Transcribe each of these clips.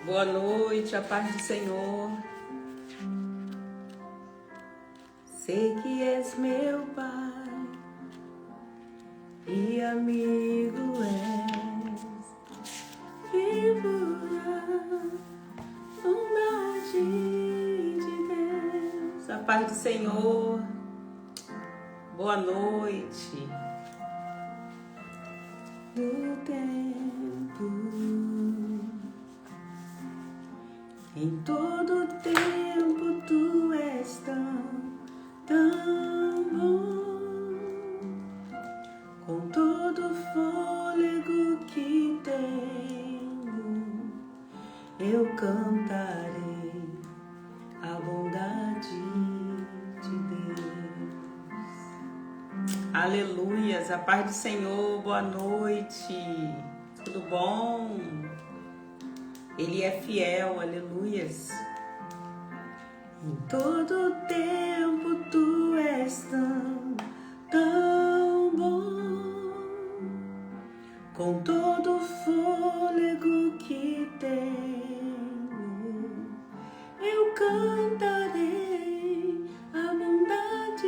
Boa noite, a paz do Senhor. Sei que és meu Pai e amigo és, vivo na bondade de Deus. A paz do Senhor. Boa noite. Do tempo, em todo tempo tu és tão bom, com todo o fôlego que tenho, eu cantarei a bondade de Deus. Aleluias, a paz do Senhor, boa noite, tudo bom? Ele é fiel, aleluias. Em todo tempo tu és tão bom, com todo o fôlego que tenho, eu cantarei a bondade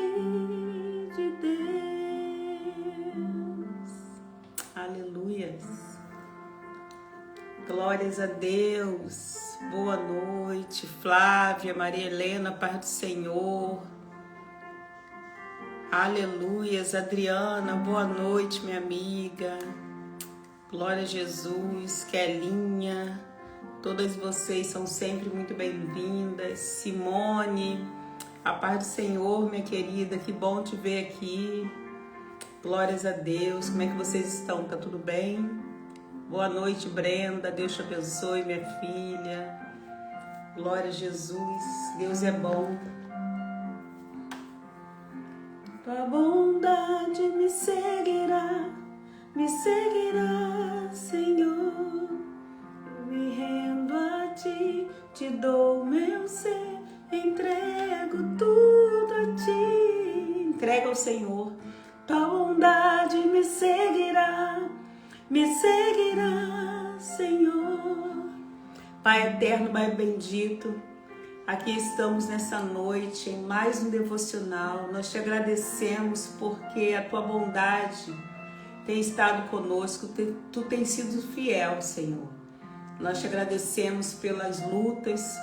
de Deus. Aleluias. Glórias a Deus. Boa noite, Flávia, Maria Helena, paz do Senhor. Aleluias, Adriana, boa noite, minha amiga. Glória a Jesus, Kelinha, todas vocês são sempre muito bem-vindas. Simone, a paz do Senhor, minha querida, que bom te ver aqui. Glórias a Deus, como é que vocês estão? Tá tudo bem? Boa noite, Brenda, Deus te abençoe, minha filha. Glória a Jesus, Deus é bom. Tua bondade me seguirá, Senhor. Eu me rendo a ti, te dou meu ser, entrego tudo a ti. Entrega ao Senhor. Tua bondade me seguirá, Senhor. Pai eterno, Pai bendito, aqui estamos nessa noite em mais um devocional. Nós te agradecemos porque a tua bondade tem estado conosco, tu tens sido fiel, Senhor. Nós te agradecemos pelas lutas,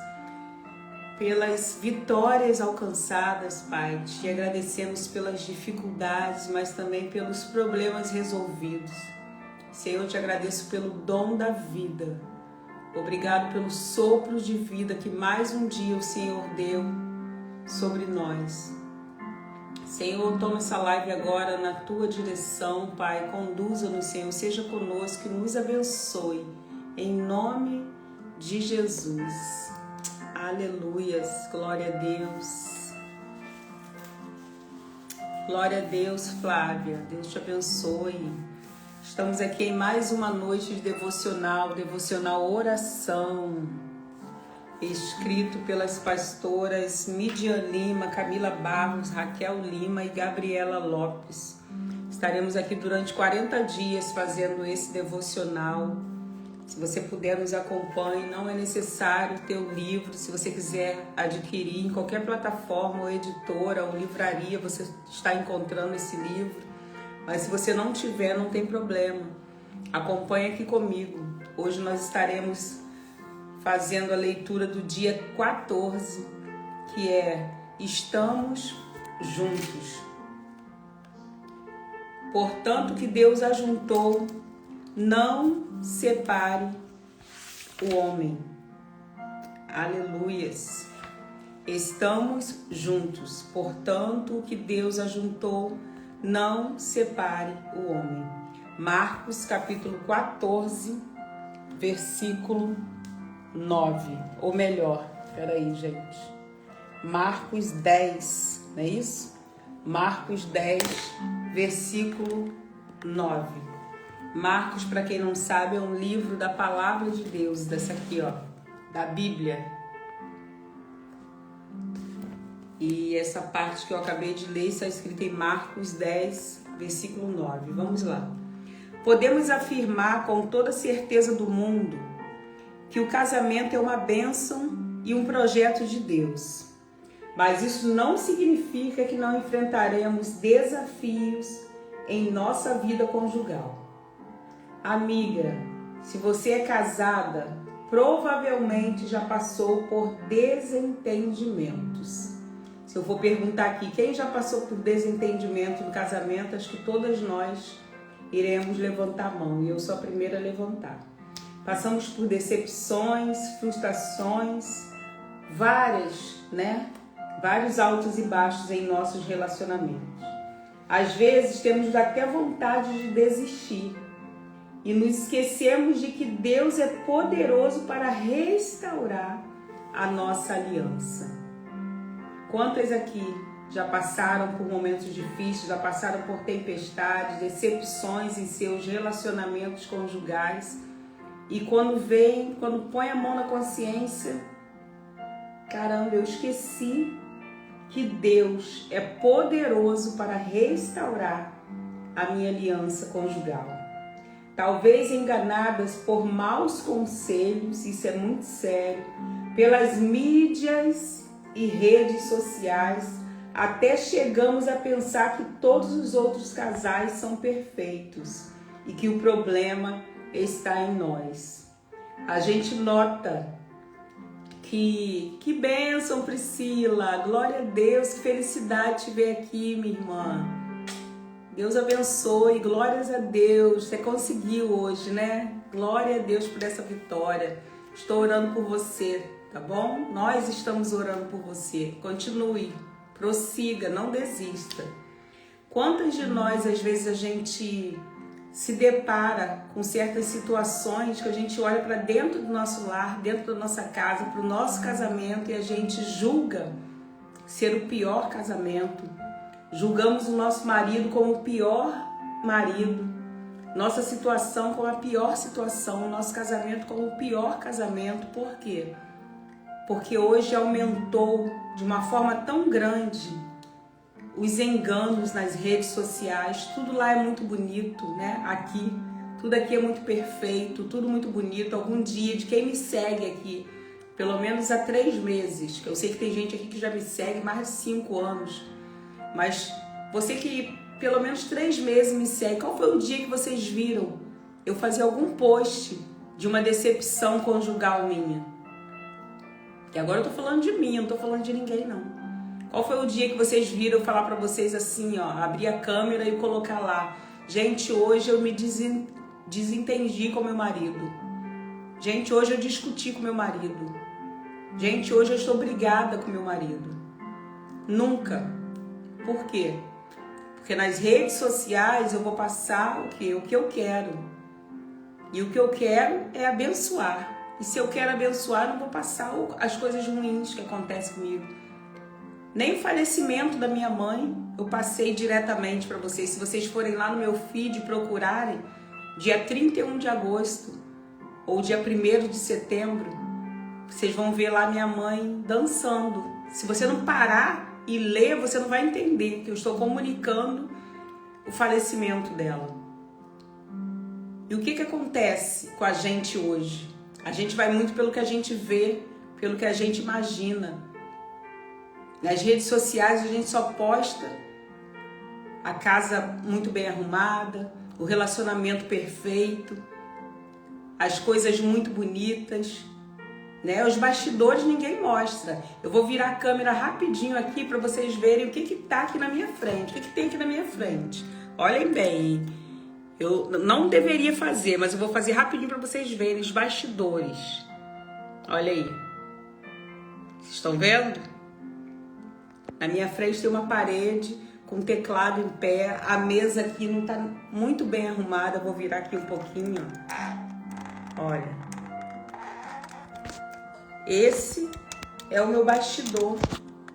pelas vitórias alcançadas, Pai. Te agradecemos pelas dificuldades, mas também pelos problemas resolvidos. Senhor, eu te agradeço pelo dom da vida. Obrigado pelo sopro de vida que mais um dia o Senhor deu sobre nós. Senhor, toma essa live agora na tua direção, Pai. Conduza-nos, Senhor. Seja conosco e nos abençoe. Em nome de Jesus. Aleluias. Glória a Deus. Glória a Deus, Flávia. Deus te abençoe. Estamos aqui em mais uma noite de devocional Oração, escrito pelas pastoras Midian Lima, Camila Barros, Raquel Lima e Gabriela Lopes. Estaremos aqui durante 40 dias fazendo esse devocional. Se você puder, nos acompanhe. Não é necessário ter o livro. Se você quiser adquirir em qualquer plataforma ou editora ou livraria, você está encontrando esse livro. Mas se você não tiver, não tem problema. Acompanhe aqui comigo. Hoje nós estaremos fazendo a leitura do dia 14, que é Estamos Juntos. Portanto, que Deus ajuntou, não separe o homem. Aleluias. Estamos juntos. Portanto, que Deus ajuntou, não separe o homem. Marcos capítulo 14, versículo 9. Ou melhor, peraí, gente. Marcos 10, não é isso? Marcos 10, versículo 9. Marcos, para quem não sabe, é um livro da palavra de Deus, dessa aqui, ó, da Bíblia. E essa parte que eu acabei de ler está escrita em Marcos 10, versículo 9. Vamos lá. Podemos afirmar com toda certeza do mundo que o casamento é uma bênção e um projeto de Deus. Mas isso não significa que não enfrentaremos desafios em nossa vida conjugal. Amiga, se você é casada, provavelmente já passou por desentendimentos. Se eu for perguntar aqui, quem já passou por desentendimento no casamento, acho que todas nós iremos levantar a mão, e eu sou a primeira a levantar. Passamos por decepções, frustrações, vários altos e baixos em nossos relacionamentos. Às vezes temos até vontade de desistir e nos esquecemos de que Deus é poderoso para restaurar a nossa aliança. Quantas aqui já passaram por momentos difíceis, já passaram por tempestades, decepções em seus relacionamentos conjugais, e quando põe a mão na consciência, caramba, eu esqueci que Deus é poderoso para restaurar a minha aliança conjugal. Talvez enganadas por maus conselhos, isso é muito sério, pelas mídias e redes sociais, até chegamos a pensar que todos os outros casais são perfeitos e que o problema está em nós. A gente nota que bênção, Priscila, glória a Deus, que felicidade te ver aqui, minha irmã. Deus abençoe, glórias a Deus, você conseguiu hoje, né? Glória a Deus por essa vitória. Estou orando por você, tá bom? Nós estamos orando por você. Continue, prossiga, não desista. Quantas de nós, às vezes, a gente se depara com certas situações que a gente olha para dentro do nosso lar, dentro da nossa casa, para o nosso casamento, e a gente julga ser o pior casamento. Julgamos o nosso marido como o pior marido, nossa situação como a pior situação, nosso casamento como o pior casamento. Por quê? Porque hoje aumentou de uma forma tão grande os enganos nas redes sociais. Tudo lá é muito bonito, né? Tudo aqui é muito perfeito, tudo muito bonito. Algum dia, de quem me segue aqui, pelo menos há 3 meses, que eu sei que tem gente aqui que já me segue mais de 5 anos, mas você que pelo menos 3 meses me segue, qual foi o dia que vocês viram eu fazer algum post de uma decepção conjugal minha? E agora eu tô falando de mim, eu não tô falando de ninguém, não. Qual foi o dia que vocês viram eu falar pra vocês assim, ó, abrir a câmera e colocar lá: gente, hoje eu me desentendi com meu marido. Gente, hoje eu discuti com meu marido. Gente, hoje eu estou brigada com meu marido. Nunca. Por quê? Porque nas redes sociais eu vou passar o quê? O que eu quero. E o que eu quero é abençoar. E se eu quero abençoar, eu não vou passar as coisas ruins que acontecem comigo. Nem o falecimento da minha mãe eu passei diretamente para vocês. Se vocês forem lá no meu feed procurarem, dia 31 de agosto ou dia 1º de setembro, vocês vão ver lá minha mãe dançando. Se você não parar e ler, você não vai entender que eu estou comunicando o falecimento dela. E o que acontece com a gente hoje? A gente vai muito pelo que a gente vê, pelo que a gente imagina. Nas redes sociais a gente só posta a casa muito bem arrumada, o relacionamento perfeito, as coisas muito bonitas, né? Os bastidores ninguém mostra. Eu vou virar a câmera rapidinho aqui para vocês verem o que tá aqui na minha frente, o que tem aqui na minha frente. Olhem bem, eu não deveria fazer, mas eu vou fazer rapidinho para vocês verem os bastidores. Olha aí, vocês estão vendo? Na minha frente tem uma parede com um teclado em pé. A mesa aqui não tá muito bem arrumada. Vou virar aqui um pouquinho. Olha. Esse é o meu bastidor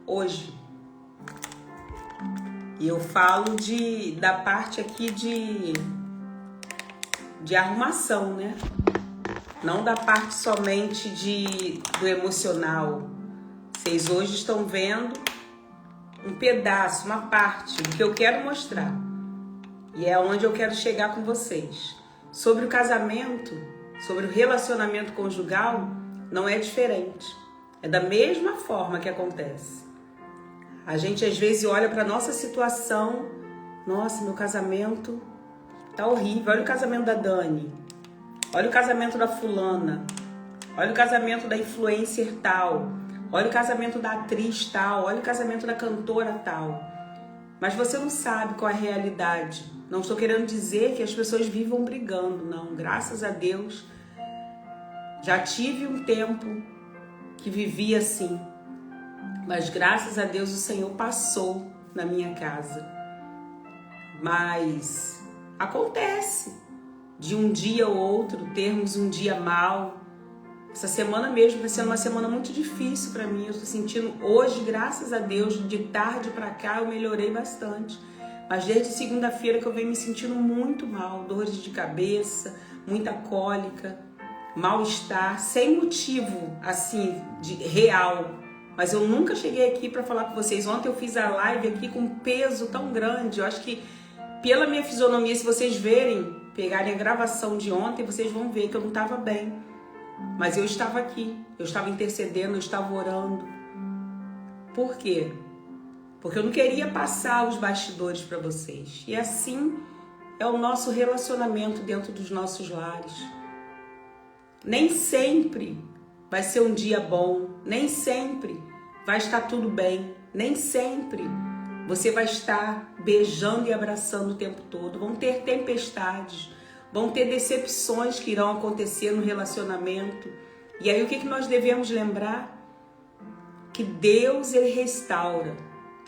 hoje. E eu falo da parte aqui de arrumação, né? Não da parte somente do emocional. Vocês hoje estão vendo um pedaço, uma parte do que eu quero mostrar. E é onde eu quero chegar com vocês. Sobre o casamento, sobre o relacionamento conjugal, não é diferente. É da mesma forma que acontece. A gente às vezes olha para nossa situação, nossa, meu casamento tá horrível. Olha o casamento da Dani, olha o casamento da fulana, olha o casamento da influencer tal, olha o casamento da atriz tal, olha o casamento da cantora tal. Mas você não sabe qual é a realidade. Não estou querendo dizer que as pessoas vivam brigando, não. Graças a Deus, já tive um tempo que vivia assim. Mas graças a Deus o Senhor passou na minha casa. Mas acontece de um dia ou outro termos um dia mal. Essa semana mesmo vai ser uma semana muito difícil para mim. Eu estou sentindo hoje, graças a Deus, de tarde para cá eu melhorei bastante. Mas desde segunda-feira que eu venho me sentindo muito mal, dores de cabeça, muita cólica, mal-estar, sem motivo assim de real. Mas eu nunca cheguei aqui para falar com vocês. Ontem eu fiz a live aqui com um peso tão grande. Eu acho que pela minha fisionomia, se vocês pegarem a gravação de ontem, vocês vão ver que eu não estava bem. Mas eu estava aqui, eu estava intercedendo, eu estava orando. Por quê? Porque eu não queria passar os bastidores para vocês. E assim é o nosso relacionamento dentro dos nossos lares. Nem sempre vai ser um dia bom, nem sempre vai estar tudo bem, nem sempre você vai estar beijando e abraçando o tempo todo. Vão ter tempestades, vão ter decepções que irão acontecer no relacionamento. E aí o que nós devemos lembrar? Que Deus, Ele restaura.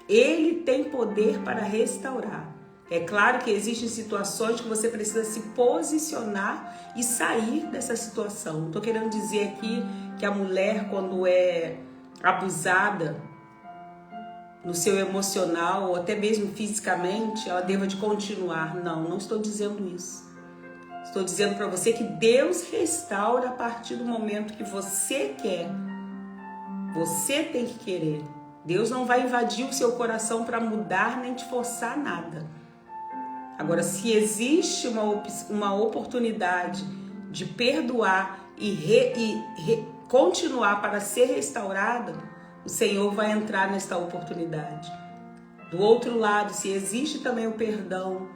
Ele tem poder para restaurar. É claro que existem situações que você precisa se posicionar e sair dessa situação. Não estou querendo dizer aqui que a mulher, quando é abusada no seu emocional ou até mesmo fisicamente, ela deva de continuar. Não estou dizendo isso. Estou dizendo para você que Deus restaura a partir do momento que você quer. Você tem que querer. Deus não vai invadir o seu coração para mudar nem te forçar nada. Agora, se existe uma oportunidade de perdoar e continuar para ser restaurada, o Senhor vai entrar nesta oportunidade. Do outro lado, se existe também o perdão,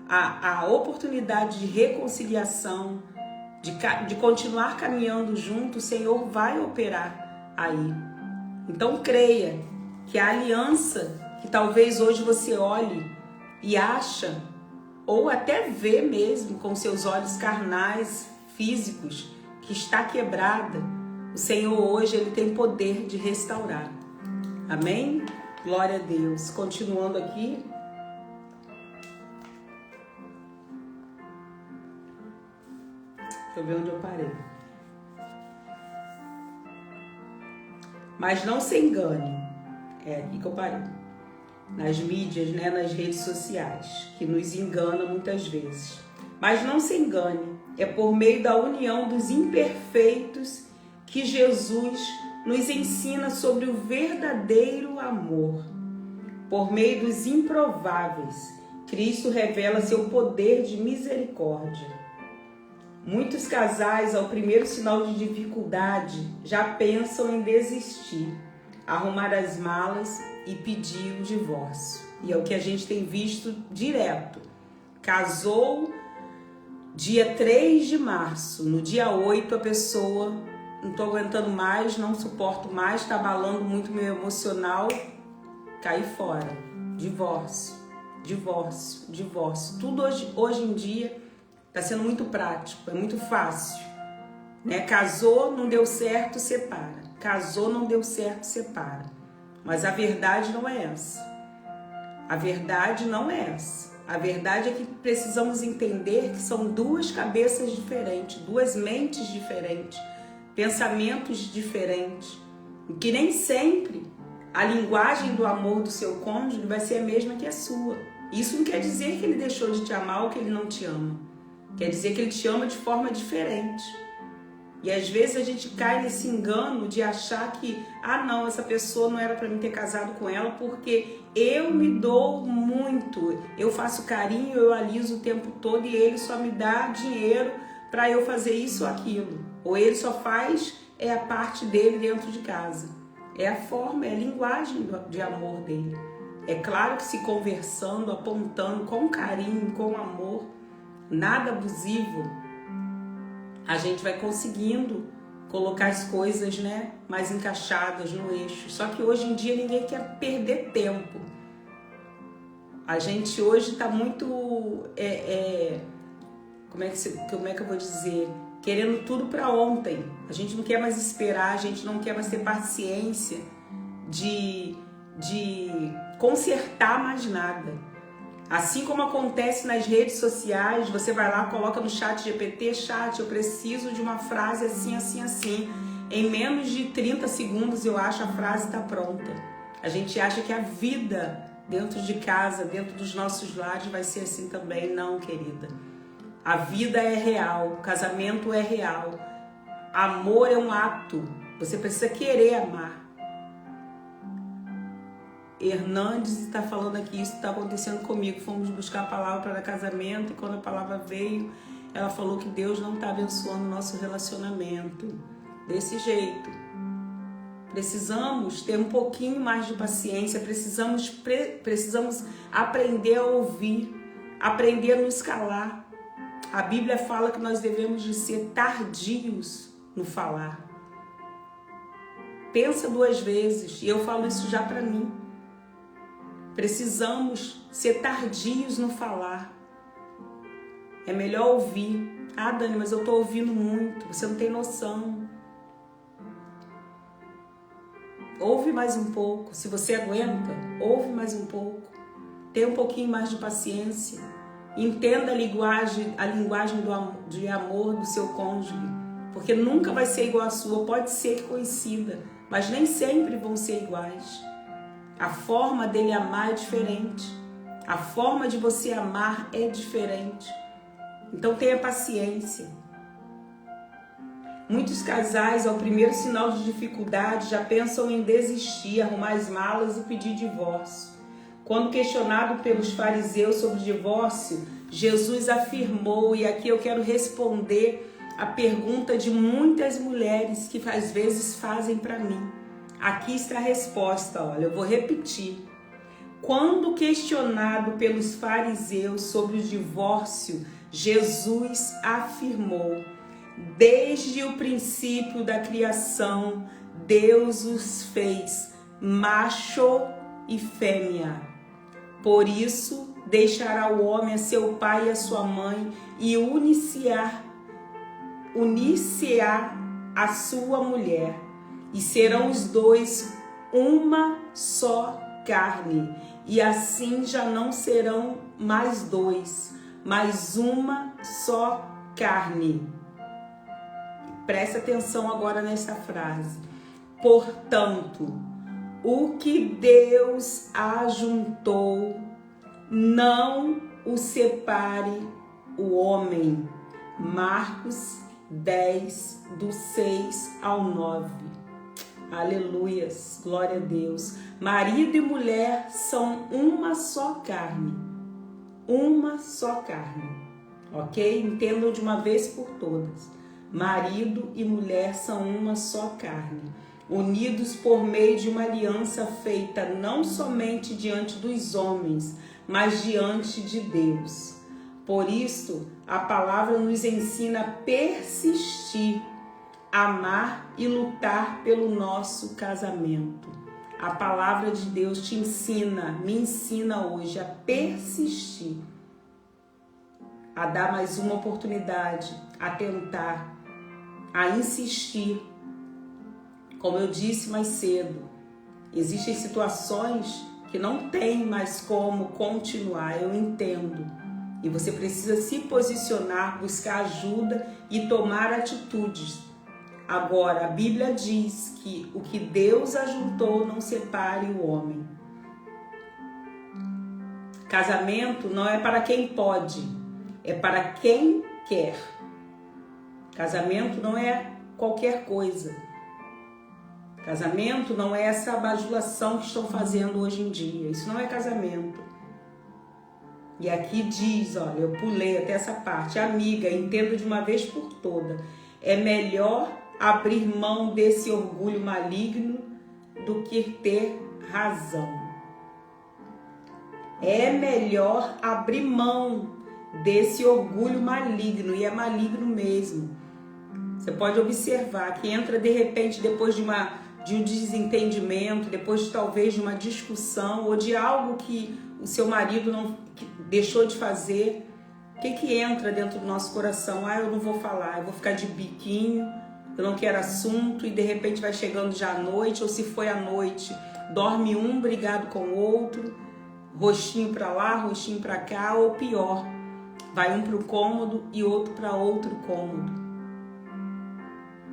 a oportunidade de reconciliação, de continuar caminhando junto, o Senhor vai operar aí. Então creia que a aliança que talvez hoje você olhe e acha, ou até vê mesmo com seus olhos carnais, físicos, que está quebrada, o Senhor hoje Ele tem poder de restaurar. Amém? Glória a Deus. Continuando aqui. Deixa eu ver onde eu parei. Mas não se engane. É aqui que eu parei. Nas mídias, né, nas redes sociais, que nos engana muitas vezes. Mas não se engane. É por meio da união dos imperfeitos que Jesus nos ensina sobre o verdadeiro amor. Por meio dos improváveis, Cristo revela seu poder de misericórdia. Muitos casais, ao primeiro sinal de dificuldade, já pensam em desistir, arrumar as malas e pedir o divórcio. E é o que a gente tem visto direto. Casou dia 3 de março, no dia 8 a pessoa, não estou aguentando mais, não suporto mais, está abalando muito meu emocional, caí fora. Divórcio, divórcio, divórcio. Tudo hoje em dia está sendo muito prático, é muito fácil, né? Casou, não deu certo, separa. Casou, não deu certo, separa. Mas a verdade não é essa. A verdade não é essa. A verdade é que precisamos entender que são duas cabeças diferentes, duas mentes diferentes, pensamentos diferentes, e que nem sempre a linguagem do amor do seu cônjuge vai ser a mesma que a sua. Isso não quer dizer que ele deixou de te amar ou que ele não te ama. Quer dizer que ele te ama de forma diferente. E às vezes a gente cai nesse engano de achar que, não, essa pessoa não era para mim ter casado com ela porque eu me dou muito, eu faço carinho, eu aliso o tempo todo e ele só me dá dinheiro para eu fazer isso ou aquilo. Ou ele só faz a parte dele dentro de casa. É a forma, é a linguagem de amor dele. É claro que se conversando, apontando com carinho, com amor, nada abusivo, a gente vai conseguindo colocar as coisas, né, mais encaixadas no eixo. Só que hoje em dia ninguém quer perder tempo. A gente hoje está muito, como é que eu vou dizer, querendo tudo para ontem. A gente não quer mais esperar, a gente não quer mais ter paciência de consertar mais nada. Assim como acontece nas redes sociais, você vai lá, coloca no chat GPT, eu preciso de uma frase assim, assim, assim. Em menos de 30 segundos, eu acho, a frase está pronta. A gente acha que a vida dentro de casa, dentro dos nossos lares, vai ser assim também. Não, querida. A vida é real, o casamento é real. Amor é um ato. Você precisa querer amar. Hernandes está falando aqui, isso está acontecendo comigo. Fomos buscar a palavra para casamento e quando a palavra veio, ela falou que Deus não está abençoando o nosso relacionamento. Desse jeito. Precisamos ter um pouquinho mais de paciência, precisamos aprender a ouvir, aprender a nos calar. A Bíblia fala que nós devemos de ser tardios no falar. Pensa 2 vezes, e eu falo isso já para mim. Precisamos ser tardios no falar. É melhor ouvir. Ah, Dani, mas eu estou ouvindo muito. Você não tem noção. Ouve mais um pouco. Se você aguenta, ouve mais um pouco. Tenha um pouquinho mais de paciência. Entenda a linguagem de amor do seu cônjuge. Porque nunca vai ser igual à sua. Pode ser conhecida, mas nem sempre vão ser iguais. A forma dele amar é diferente. A forma de você amar é diferente. Então tenha paciência. Muitos casais, ao primeiro sinal de dificuldade, já pensam em desistir, arrumar as malas e pedir divórcio. Quando questionado pelos fariseus sobre o divórcio, Jesus afirmou, e aqui eu quero responder a pergunta de muitas mulheres que às vezes fazem para mim. Aqui está a resposta, olha, eu vou repetir. Quando questionado pelos fariseus sobre o divórcio, Jesus afirmou: desde o princípio da criação, Deus os fez macho e fêmea. Por isso, deixará o homem a seu pai e a sua mãe e unir-se-á a sua mulher. E serão os dois uma só carne. E assim já não serão mais dois, mas uma só carne. Presta atenção agora nessa frase. Portanto, o que Deus ajuntou, não o separe o homem. Marcos 10, do 6 ao 9. Aleluias, glória a Deus. Marido e mulher são uma só carne. Uma só carne. Ok? Entendam de uma vez por todas. Marido e mulher são uma só carne. Unidos por meio de uma aliança feita não somente diante dos homens, mas diante de Deus. Por isso, a palavra nos ensina a persistir, amar e lutar pelo nosso casamento. A palavra de Deus te ensina, me ensina hoje a persistir, a dar mais uma oportunidade, a tentar, a insistir. Como eu disse mais cedo, existem situações que não tem mais como continuar, eu entendo. E você precisa se posicionar, buscar ajuda e tomar atitudes. Agora, a Bíblia diz que o que Deus ajuntou não separe o homem. Casamento não é para quem pode, é para quem quer. Casamento não é qualquer coisa. Casamento não é essa bajulação que estão fazendo hoje em dia. Isso não é casamento. E aqui diz, olha, eu pulei até essa parte. Amiga, entenda de uma vez por toda. É melhor abrir mão desse orgulho maligno do que ter razão. É melhor abrir mão desse orgulho maligno, e é maligno mesmo. Você pode observar que entra de repente depois de um desentendimento, depois talvez de uma discussão ou de algo que o seu marido deixou de fazer. O que entra dentro do nosso coração? Eu não vou falar, eu vou ficar de biquinho, eu não quero assunto, e de repente vai chegando já à noite, ou se foi à noite, dorme um brigado com o outro, rostinho para lá, rostinho para cá, ou pior, vai um para o cômodo e outro para outro cômodo.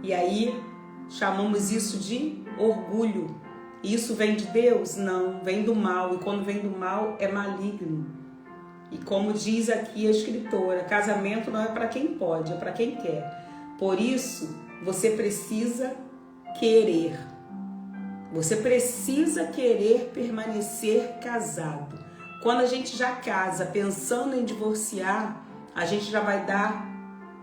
E aí chamamos isso de orgulho. Isso vem de Deus? Não, vem do mal. E quando vem do mal é maligno. E como diz aqui a escritora, casamento não é para quem pode, é para quem quer. Por isso, você precisa querer. Você precisa querer permanecer casado. Quando a gente já casa pensando em divorciar, a gente já vai dar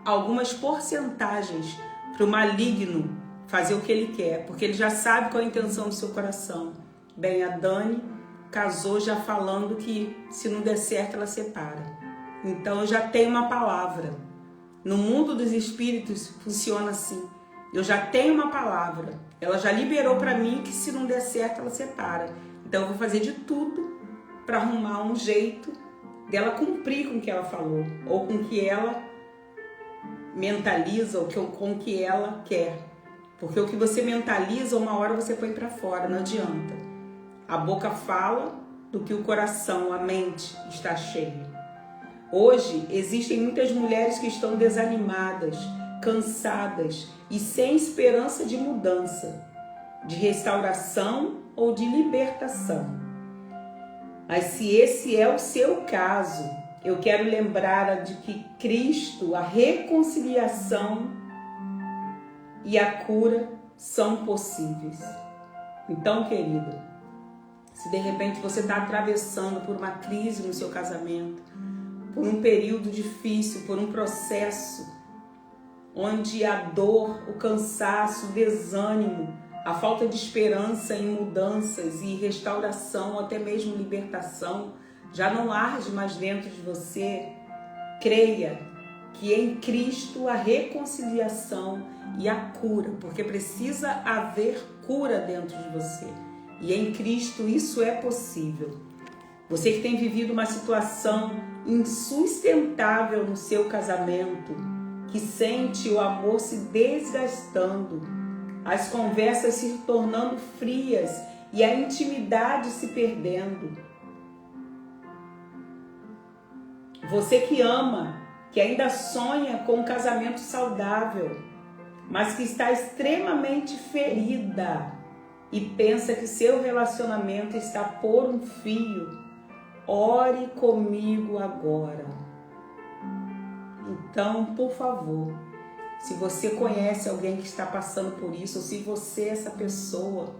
algumas porcentagens para o maligno fazer o que ele quer, porque ele já sabe qual é a intenção do seu coração. Bem, a Dani casou já falando que se não der certo ela separa. Então eu já tenho uma palavra. No mundo dos espíritos funciona assim. Eu já tenho uma palavra. Ela já liberou para mim que se não der certo ela separa. Então eu vou fazer de tudo para arrumar um jeito dela cumprir com o que ela falou, ou com o que ela mentaliza, ou com o que ela quer. Porque o que você mentaliza, uma hora você põe para fora, não adianta. A boca fala do que o coração, a mente está cheia. Hoje existem muitas mulheres que estão desanimadas, cansadas e sem esperança de mudança, de restauração ou de libertação. Mas se esse é o seu caso, eu quero lembrar de que Cristo, a reconciliação e a cura são possíveis. Então, querida, se de repente você está atravessando por uma crise no seu casamento, por um período difícil, por um processo onde a dor, o cansaço, o desânimo, a falta de esperança em mudanças e restauração, ou até mesmo libertação, já não arde mais dentro de você, creia que em Cristo a reconciliação e a cura, porque precisa haver cura dentro de você. E em Cristo isso é possível. Você que tem vivido uma situação insustentável no seu casamento, que sente o amor se desgastando, as conversas se tornando frias e a intimidade se perdendo. Você que ama, que ainda sonha com um casamento saudável, mas que está extremamente ferida e pensa que seu relacionamento está por um fio, ore comigo agora. Então, por favor, se você conhece alguém que está passando por isso, ou se você é essa pessoa,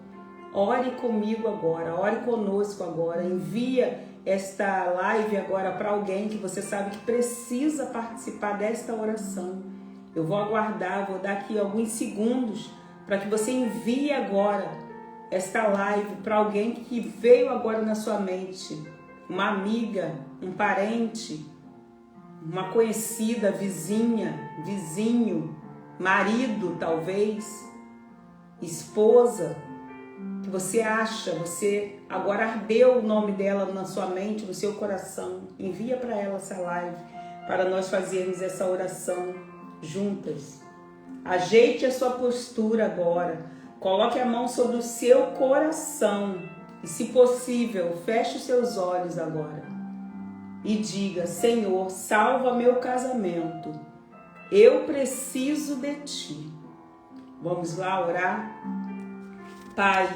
ore comigo agora, ore conosco agora, envia esta live agora para alguém que você sabe que precisa participar desta oração. Eu vou aguardar, vou dar aqui alguns segundos para que você envie agora esta live para alguém que veio agora na sua mente, uma amiga, um parente, uma conhecida, vizinha, vizinho, marido talvez, esposa, que você acha, você agora ardeu o nome dela na sua mente, no seu coração. Envia para ela essa live, para nós fazermos essa oração juntas. Ajeite a sua postura agora, coloque a mão sobre o seu coração e, se possível, feche os seus olhos agora e diga: Senhor, salva meu casamento, eu preciso de Ti. Vamos lá orar? Pai,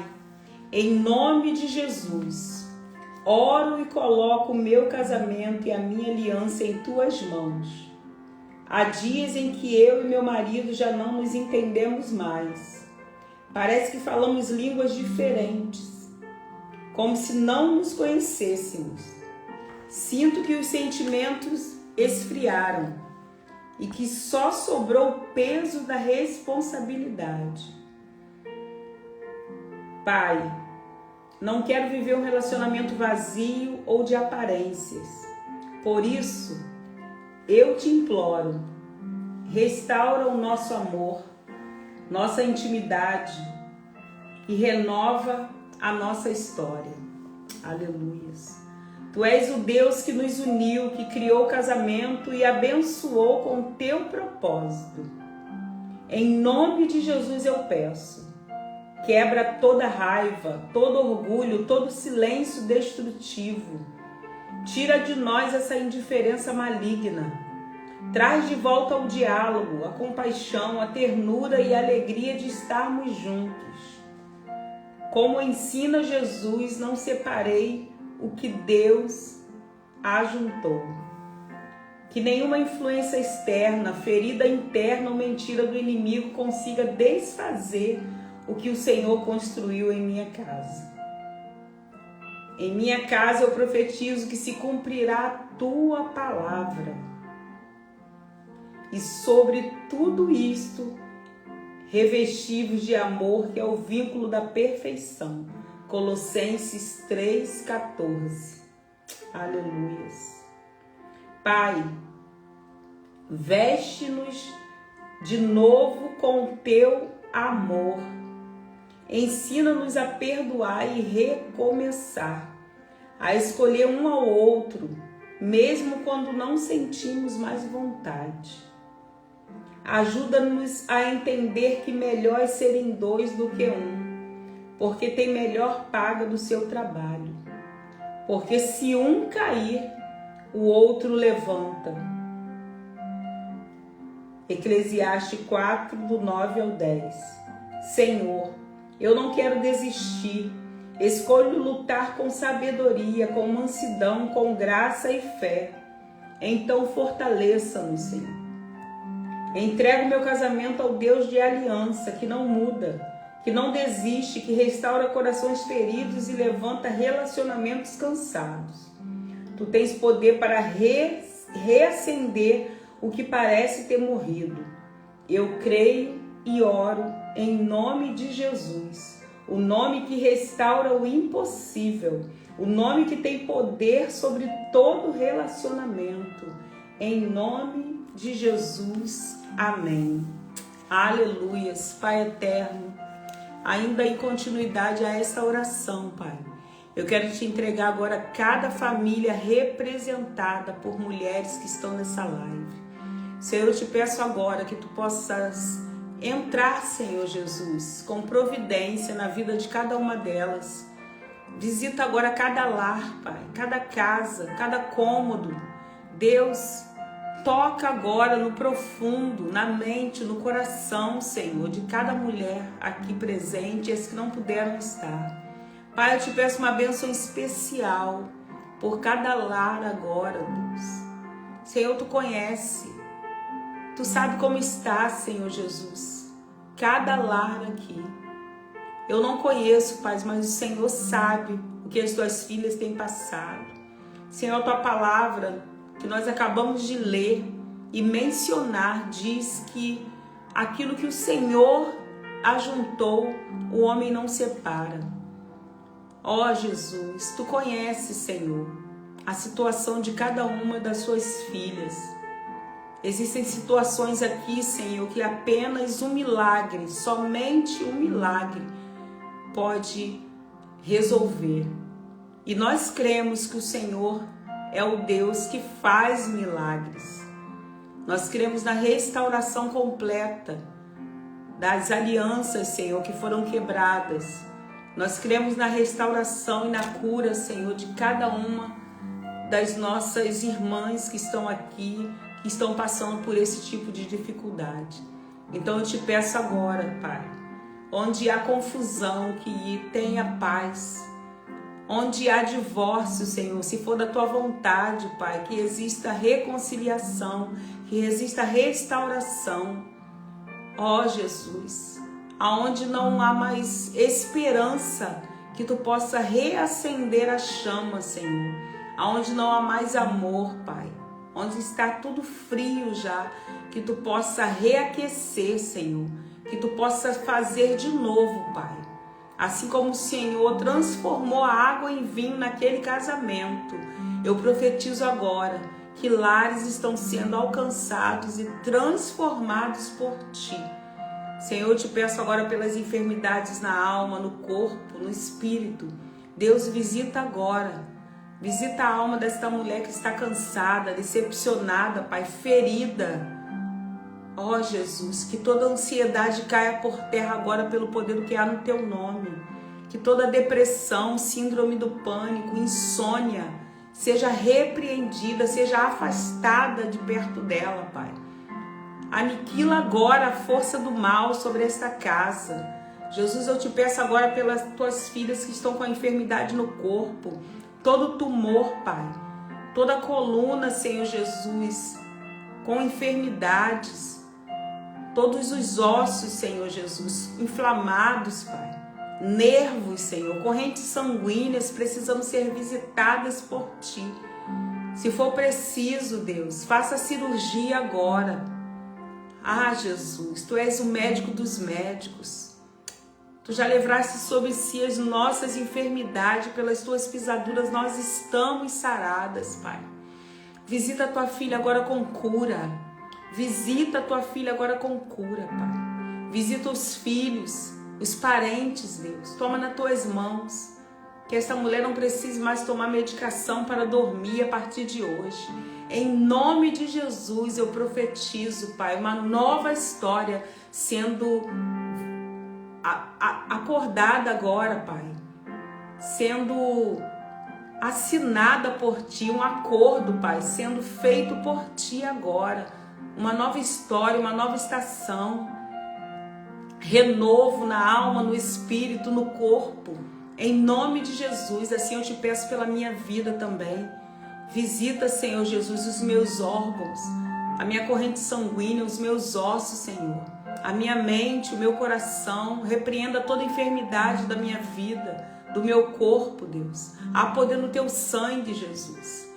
em nome de Jesus, oro e coloco o meu casamento e a minha aliança em Tuas mãos. Há dias em que eu e meu marido já não nos entendemos mais. Parece que falamos línguas diferentes, como se não nos conhecêssemos. Sinto que os sentimentos esfriaram e que só sobrou o peso da responsabilidade. Pai, não quero viver um relacionamento vazio ou de aparências. Por isso, eu te imploro, restaura o nosso amor, nossa intimidade e renova a nossa história. Aleluias. Tu és o Deus que nos uniu, que criou o casamento e abençoou com o teu propósito. Em nome de Jesus eu peço, quebra toda raiva, todo orgulho, todo silêncio destrutivo. Tira de nós essa indiferença maligna. Traz de volta o diálogo, a compaixão, a ternura e a alegria de estarmos juntos. Como ensina Jesus, não separei o que Deus ajuntou. Que nenhuma influência externa, ferida interna ou mentira do inimigo consiga desfazer o que o Senhor construiu em minha casa. Em minha casa eu profetizo que se cumprirá a tua palavra. E sobre tudo isto, revestivos de amor, que é o vínculo da perfeição. Colossenses 3,14. Aleluias. Pai, veste-nos de novo com o teu amor. Ensina-nos a perdoar e recomeçar, a escolher um ao outro, mesmo quando não sentimos mais vontade. Ajuda-nos a entender que melhor é serem dois do que um, porque tem melhor paga do seu trabalho. Porque se um cair, o outro levanta. Eclesiastes 4, do 9 ao 10. Senhor, eu não quero desistir. Escolho lutar com sabedoria, com mansidão, com graça e fé. Então fortaleça-nos, Senhor. Entrego meu casamento ao Deus de aliança, que não muda, que não desiste, que restaura corações feridos e levanta relacionamentos cansados. Tu tens poder para reacender o que parece ter morrido. Eu creio e oro em nome de Jesus, o nome que restaura o impossível, o nome que tem poder sobre todo relacionamento. Em nome de Jesus. Amém. Aleluias. Pai eterno, ainda em continuidade a essa oração, Pai, eu quero te entregar agora cada família representada por mulheres que estão nessa live. Senhor, eu te peço agora que tu possas entrar, Senhor Jesus, com providência na vida de cada uma delas. Visita agora cada lar, Pai, cada casa, cada cômodo. Deus, toca agora no profundo, na mente, no coração, Senhor, de cada mulher aqui presente e as que não puderam estar. Pai, eu te peço uma bênção especial por cada lar agora, Deus. Senhor, tu conhece, tu sabe como está, Senhor Jesus, cada lar aqui. Eu não conheço, Pai, mas o Senhor sabe o que as tuas filhas têm passado. Senhor, a tua palavra que nós acabamos de ler e mencionar diz que aquilo que o Senhor ajuntou, o homem não separa. Ó Jesus, tu conheces, Senhor, a situação de cada uma das suas filhas. Existem situações aqui, Senhor, que apenas um milagre, somente um milagre pode resolver. E nós cremos que o Senhor é o Deus que faz milagres. Nós cremos na restauração completa das alianças, Senhor, que foram quebradas. Nós cremos na restauração e na cura, Senhor, de cada uma das nossas irmãs que estão aqui, que estão passando por esse tipo de dificuldade. Então eu te peço agora, Pai, onde há confusão, que tenha paz. Onde há divórcio, Senhor, se for da tua vontade, Pai, que exista reconciliação, que exista restauração. Ó Jesus, aonde não há mais esperança, que tu possa reacender a chama, Senhor. aonde não há mais amor, Pai, onde está tudo frio já, que Tu possa reaquecer, Senhor, que Tu possa fazer de novo, Pai. Assim como o Senhor transformou a água em vinho naquele casamento, eu profetizo agora que lares estão sendo alcançados e transformados por Ti. Senhor, eu te peço agora pelas enfermidades na alma, no corpo, no espírito. Deus, visita agora. Visita a alma desta mulher que está cansada, decepcionada, Pai, ferida. Ó Jesus, que toda ansiedade caia por terra agora pelo poder do que há no Teu nome. Que toda depressão, síndrome do pânico, insônia, seja repreendida, seja afastada de perto dela, Pai. Aniquila agora a força do mal sobre esta casa. Jesus, eu te peço agora pelas tuas filhas que estão com a enfermidade no corpo, todo tumor, Pai, toda coluna, Senhor Jesus, com enfermidades, todos os ossos, Senhor Jesus, inflamados, Pai, nervos, Senhor, correntes sanguíneas precisam ser visitadas por Ti. Se for preciso, Deus, faça a cirurgia agora. Ah, Jesus, Tu és o médico dos médicos. Tu já livraste sobre si as nossas enfermidades, pelas Tuas pisaduras nós estamos saradas, Pai. Visita a Tua filha agora com cura. Visita a Tua filha agora com cura, Pai. Visita os filhos, os parentes, Deus. Toma nas Tuas mãos. Que essa mulher não precise mais tomar medicação para dormir a partir de hoje. Em nome de Jesus eu profetizo, Pai, uma nova história sendo acordada agora, Pai. Sendo assinada por Ti, um acordo, Pai, sendo feito por Ti agora. Uma nova história, uma nova estação. Renovo na alma, no espírito, no corpo. Em nome de Jesus, assim eu te peço pela minha vida também. Visita, Senhor Jesus, os meus órgãos, a minha corrente sanguínea, os meus ossos, Senhor. A minha mente, o meu coração. Repreenda toda enfermidade da minha vida, do meu corpo, Deus. Há poder no Teu sangue, Jesus.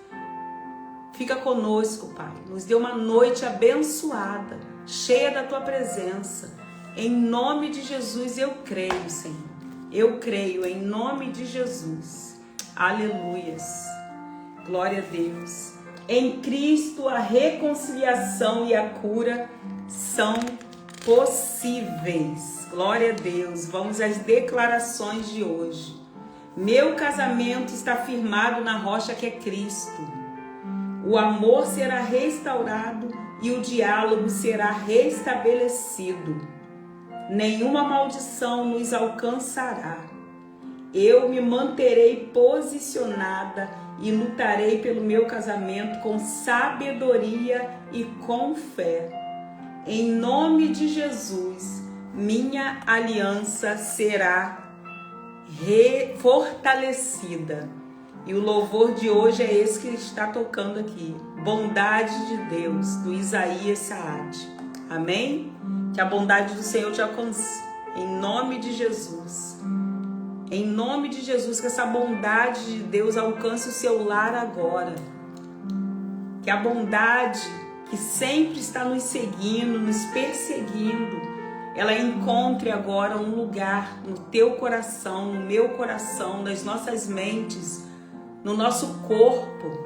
Fica conosco, Pai. Nos dê uma noite abençoada, cheia da Tua presença. Em nome de Jesus eu creio, Senhor. Eu creio em nome de Jesus. Aleluias. Glória a Deus. Em Cristo a reconciliação e a cura são possíveis. Glória a Deus. Vamos às declarações de hoje. Meu casamento está firmado na rocha que é Cristo. O amor será restaurado e o diálogo será restabelecido. Nenhuma maldição nos alcançará. Eu me manterei posicionada e lutarei pelo meu casamento com sabedoria e com fé. Em nome de Jesus, minha aliança será fortalecida. E o louvor de hoje é esse que está tocando aqui. Bondade de Deus, do Isaías Saad. Amém? Que a bondade do Senhor te alcance. Em nome de Jesus. Em nome de Jesus, que essa bondade de Deus alcance o seu lar agora. Que a bondade que sempre está nos seguindo, nos perseguindo, ela encontre agora um lugar no teu coração, no meu coração, nas nossas mentes, no nosso corpo.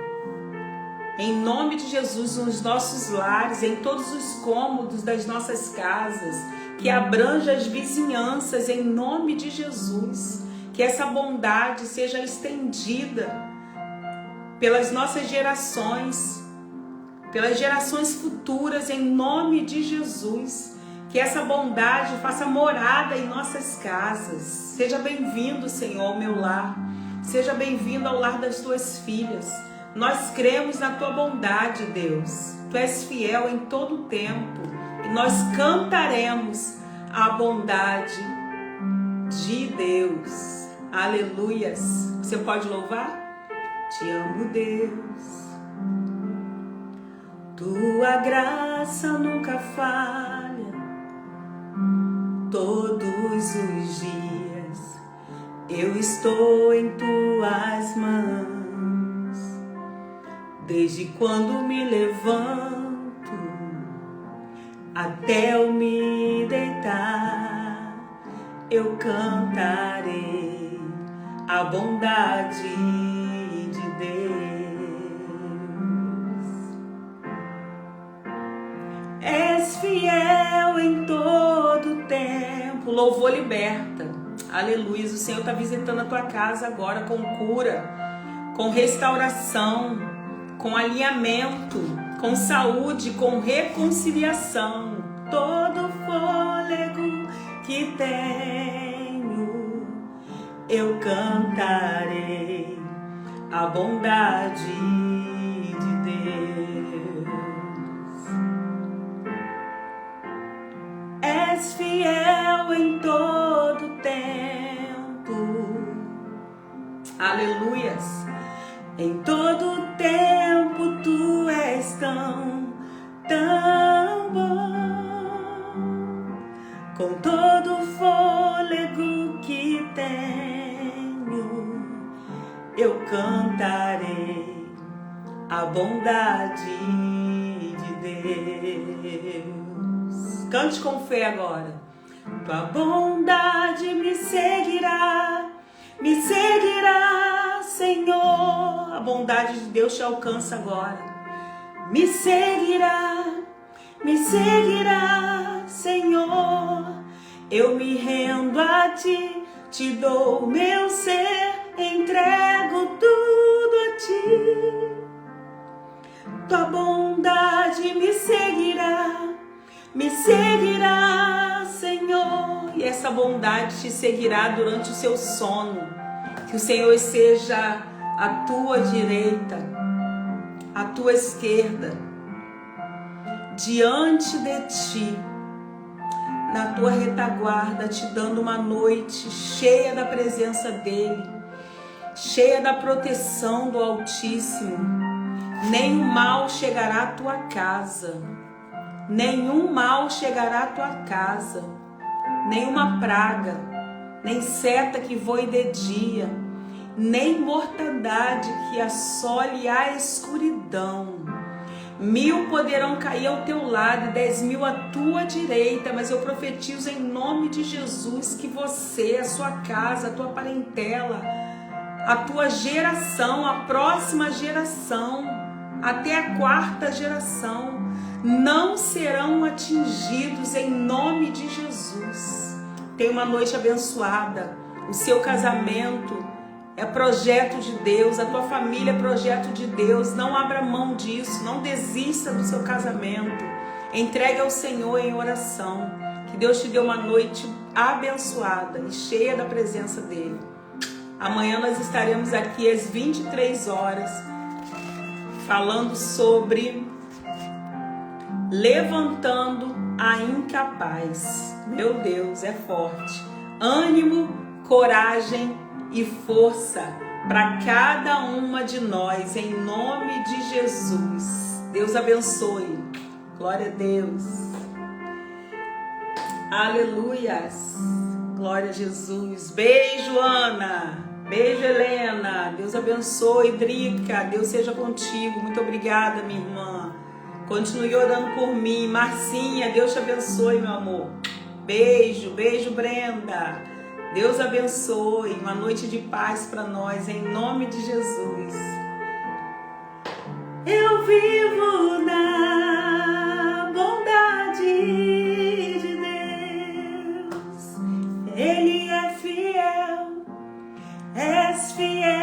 Em nome de Jesus, nos nossos lares, em todos os cômodos das nossas casas, que abranja as vizinhanças, em nome de Jesus. Que essa bondade seja estendida pelas nossas gerações, pelas gerações futuras, em nome de Jesus. Que essa bondade faça morada em nossas casas. Seja bem-vindo, Senhor, ao meu lar. Seja bem-vindo ao lar das tuas filhas. Nós cremos na tua bondade, Deus. Tu és fiel em todo o tempo. E nós cantaremos a bondade de Deus. Aleluias. Você pode louvar? Te amo, Deus. Tua graça nunca falha. Todos os dias eu estou em tuas mãos. Desde quando me levanto até eu me deitar, eu cantarei a bondade de Deus. És fiel em todo tempo. Louvor liberta. Aleluia. O Senhor está visitando a tua casa agora com cura, com restauração, com alinhamento, com saúde, com reconciliação. Todo fôlego que tenho, eu cantarei a bondade de Deus. És fiel em todo tempo. Aleluias. Em todo tempo tu és tão bom. Com todo fôlego que tenho, eu cantarei a bondade de Deus. Cante com fé agora. Tua bondade me seguirá, Senhor. A bondade de Deus te alcança agora. Me seguirá, Senhor. Eu me rendo a ti, te dou meu ser, entrego tudo a ti. Tua bondade me seguirá, Senhor. E essa bondade te seguirá durante o seu sono. Que o Senhor seja à tua direita, à tua esquerda, diante de ti, na tua retaguarda, te dando uma noite cheia da presença dEle, cheia da proteção do Altíssimo. Nenhum mal chegará à tua casa, nenhum mal chegará à tua casa, nenhuma praga, nem seta que voe de dia, nem mortandade que assole a escuridão. 1000 poderão cair ao teu lado e 10.000 à tua direita, mas eu profetizo em nome de Jesus que você, a sua casa, a tua parentela, a tua geração, a próxima geração, até a 4ª geração, não serão atingidos em nome de Jesus. Tenha uma noite abençoada. O seu casamento é projeto de Deus, a tua família é projeto de Deus. Não abra mão disso, não desista do seu casamento. Entregue ao Senhor em oração. Que Deus te dê uma noite abençoada e cheia da presença dEle. Amanhã nós estaremos aqui às 23 horas falando sobre levantando a incapaz. Meu Deus, é forte. Ânimo, coragem e força para cada uma de nós, em nome de Jesus. Deus abençoe. Glória a Deus. Aleluias. Glória a Jesus. Beijo, Ana. Beijo, Helena. Deus abençoe, Drica. Deus seja contigo. Muito obrigada, minha irmã. Continue orando por mim. Marcinha, Deus te abençoe, meu amor. Beijo, beijo, Brenda. Deus abençoe. Uma noite de paz para nós, em nome de Jesus. Eu vivo na bondade de Deus. Ele é fiel, és fiel.